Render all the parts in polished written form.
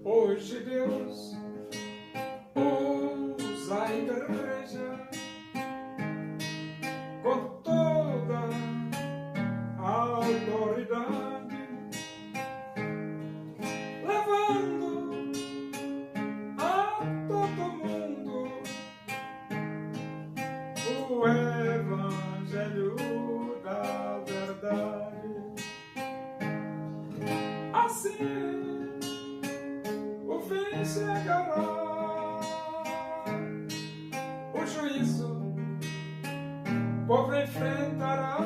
Hoje Deus usa a igreja com toda a autoridade, levando a todo mundo o evangelho da verdade. Assim o fim chegará, o juízo o povo enfrentará,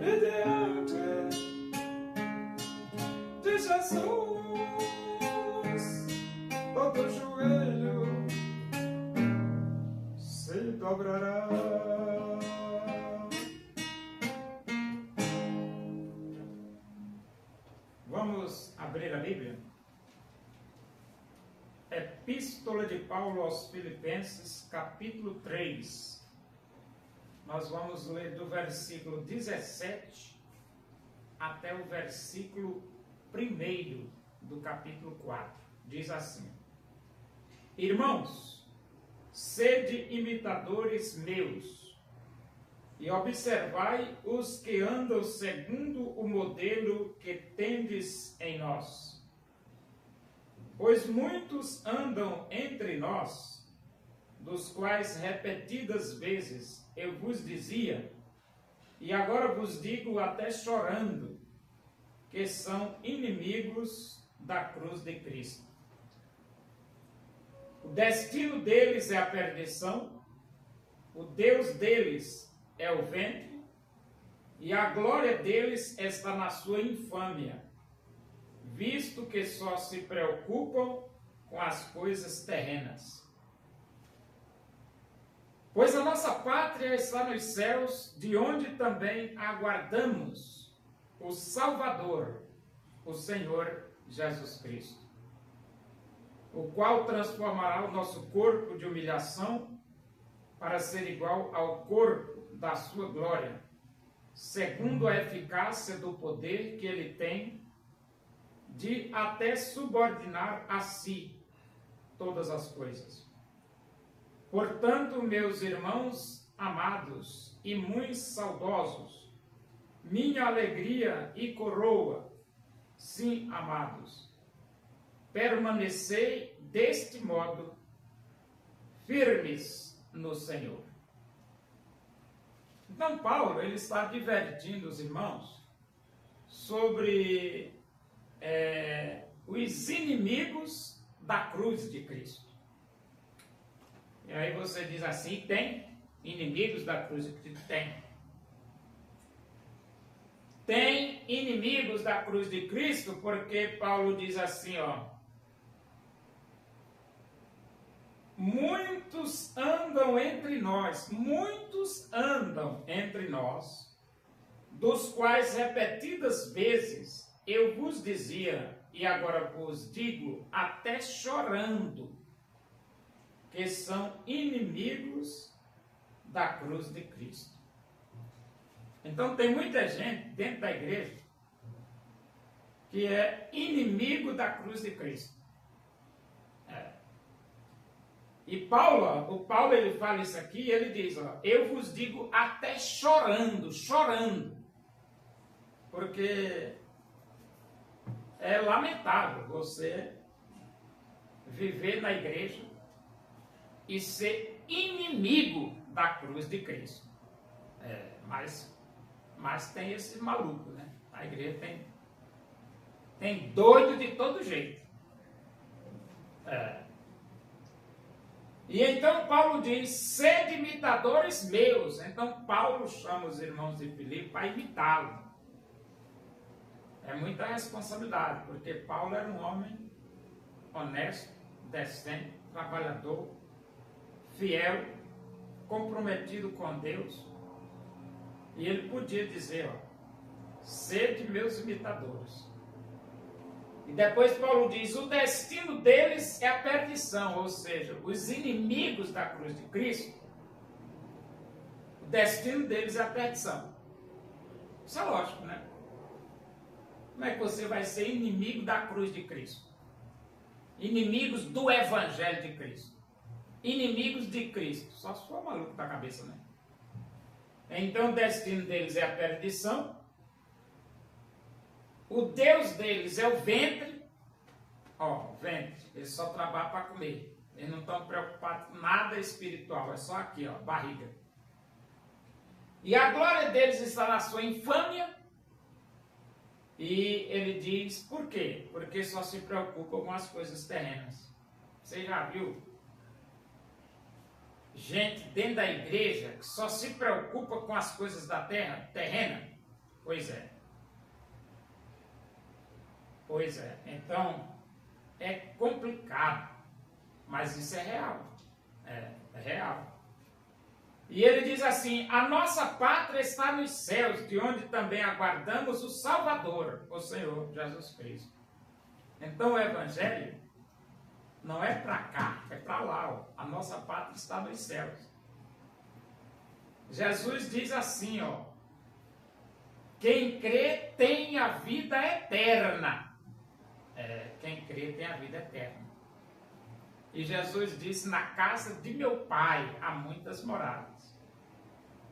e diante de Jesus todo joelho se dobrará. Vamos abrir a Bíblia? Epístola de Paulo aos Filipenses, capítulo 3. Nós vamos ler do versículo 17 até o versículo 1 do capítulo 4. Diz assim: Irmãos, sede imitadores meus, e observai os que andam segundo o modelo que tendes em nós. Pois muitos andam entre nós, dos quais repetidas vezes eu vos dizia, e agora vos digo até chorando, que são inimigos da cruz de Cristo. O destino deles é a perdição, o Deus deles é o ventre, e a glória deles está na sua infâmia, visto que só se preocupam com as coisas terrenas. Pois a nossa pátria está nos céus, de onde também aguardamos o Salvador, o Senhor Jesus Cristo, o qual transformará o nosso corpo de humilhação para ser igual ao corpo da sua glória, segundo a eficácia do poder que ele tem de até subordinar a si todas as coisas. Portanto, meus irmãos amados e muito saudosos, minha alegria e coroa, sim, amados, permanecei deste modo, firmes no Senhor. Então, Paulo, ele está advertindo os irmãos sobre os inimigos da cruz de Cristo. E aí você diz assim, tem inimigos da cruz de Cristo? Tem. Tem inimigos da cruz de Cristo, porque Paulo diz assim, muitos andam entre nós, dos quais repetidas vezes eu vos dizia, e agora vos digo, até chorando, que são inimigos da cruz de Cristo. Então tem muita gente dentro da igreja que é inimigo da cruz de Cristo. E o Paulo ele fala isso aqui, ele diz, eu vos digo até chorando, porque é lamentável você viver na igreja e ser inimigo da cruz de Cristo. Mas tem esse maluco, né? A igreja tem doido de todo jeito. E então Paulo diz, sede imitadores meus. Então Paulo chama os irmãos de Filipe para imitá-lo. É muita responsabilidade, porque Paulo era um homem honesto, decente, trabalhador, fiel, comprometido com Deus. E ele podia dizer, sede meus imitadores. E depois Paulo diz, o destino deles é a perdição, ou seja, os inimigos da cruz de Cristo, o destino deles é a perdição. Isso é lógico, né? Como é que você vai ser inimigo da cruz de Cristo? Inimigos do Evangelho de Cristo. Inimigos de Cristo. Só se for maluco da cabeça, né? Então o destino deles é a perdição. O Deus deles é o ventre. Ó, ventre. Eles só trabalham para comer. Eles não estão preocupados com nada espiritual. É só aqui, ó, barriga. E a glória deles está na sua infâmia. E ele diz, por quê? Porque só se preocupa com as coisas terrenas. Você já viu gente dentro da igreja que só se preocupa com as coisas da terra, terrena? Pois é. Pois é. Então, é complicado. Mas isso é real. É real. E ele diz assim, a nossa pátria está nos céus, de onde também aguardamos o Salvador, o Senhor Jesus Cristo. Então o Evangelho não é para cá, é para lá. Ó. A nossa pátria está nos céus. Jesus diz assim, ó, quem crê tem a vida eterna. Quem crê tem a vida eterna. E Jesus disse, na casa de meu Pai há muitas moradas.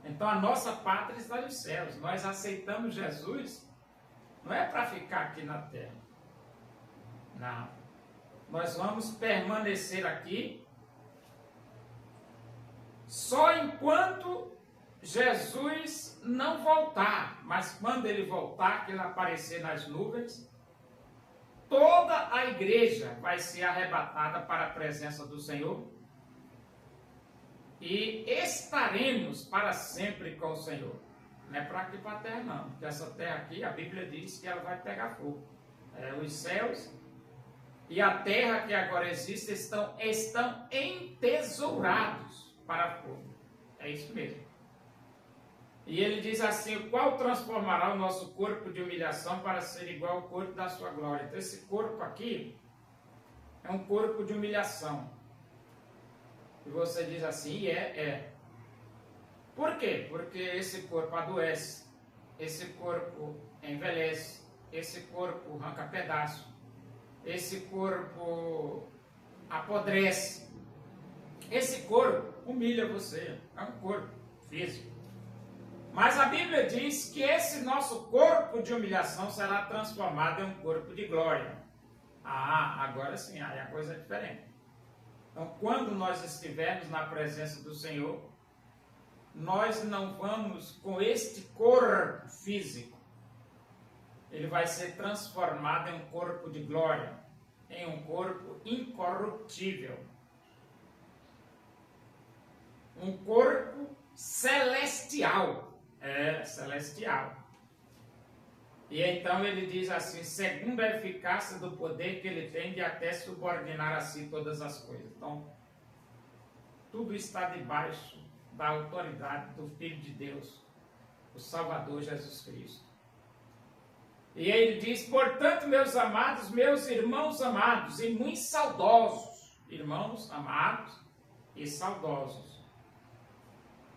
Então a nossa pátria está nos céus. Nós aceitamos Jesus, não é para ficar aqui na terra. Não. Nós vamos permanecer aqui só enquanto Jesus não voltar. Mas quando ele voltar, que ele aparecer nas nuvens, toda a igreja vai ser arrebatada para a presença do Senhor e estaremos para sempre com o Senhor. Não é para aqui para a terra não, porque essa terra aqui, a Bíblia diz que ela vai pegar fogo. Os céus e a terra que agora existe estão entesourados para fogo. É isso mesmo. E ele diz assim, o qual transformará o nosso corpo de humilhação para ser igual ao corpo da sua glória. Então esse corpo aqui é um corpo de humilhação. E você diz assim, Por quê? Porque esse corpo adoece, esse corpo envelhece, esse corpo arranca pedaço, esse corpo apodrece. Esse corpo humilha você, é um corpo físico. Mas a Bíblia diz que esse nosso corpo de humilhação será transformado em um corpo de glória. Agora sim, aí a coisa é diferente. Então, quando nós estivermos na presença do Senhor, nós não vamos com este corpo físico. Ele vai ser transformado em um corpo de glória, em um corpo incorruptível. Um corpo celestial. Celestial. E então ele diz assim, segundo a eficácia do poder que ele tem de até subordinar a si todas as coisas. Então, tudo está debaixo da autoridade do Filho de Deus, o Salvador Jesus Cristo. E ele diz, portanto, meus amados, meus irmãos amados e muito saudosos, irmãos amados e saudosos,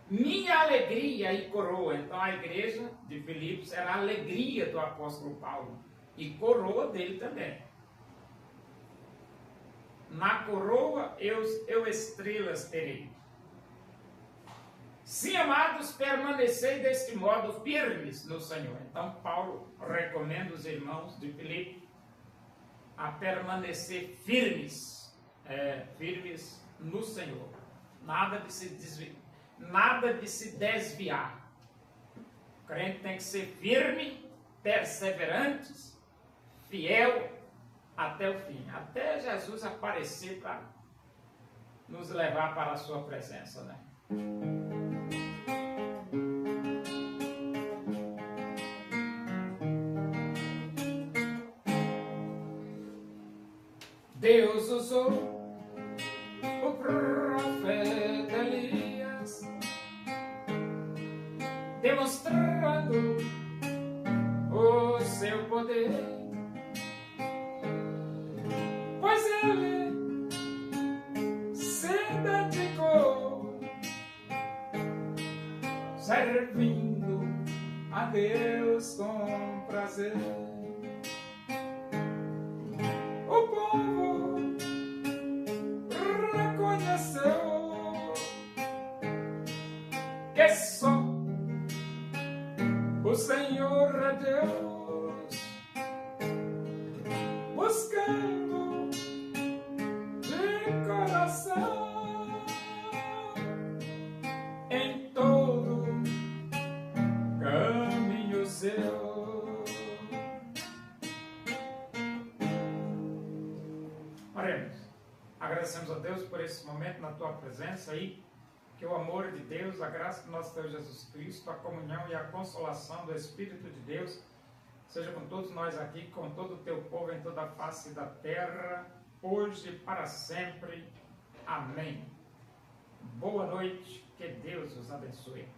minha alegria e coroa. Então a igreja de Filipos era a alegria do apóstolo Paulo e coroa dele também. Na coroa eu estrelas terei. Sim, amados, permanecei deste modo firmes no Senhor. Então Paulo recomenda os irmãos de Filipe a permanecer firmes, firmes no Senhor. Nada de se desviar. Nada de se desviar. O crente tem que ser firme, perseverante, fiel até o fim. Até Jesus aparecer para nos levar para a sua presença, né? Deus usou o profeta Elias, demonstrando o seu poder, pois ele se dedicou servindo a Deus com prazer. só o Senhor é Deus, buscando de coração em todo caminho seu. Oremos. Agradecemos a Deus por esse momento na tua presença aí, que o amor de Deus, a graça do nosso Deus Jesus Cristo, a comunhão e a consolação do Espírito de Deus seja com todos nós aqui, com todo o teu povo em toda a face da terra, hoje e para sempre. Amém. Boa noite, que Deus os abençoe.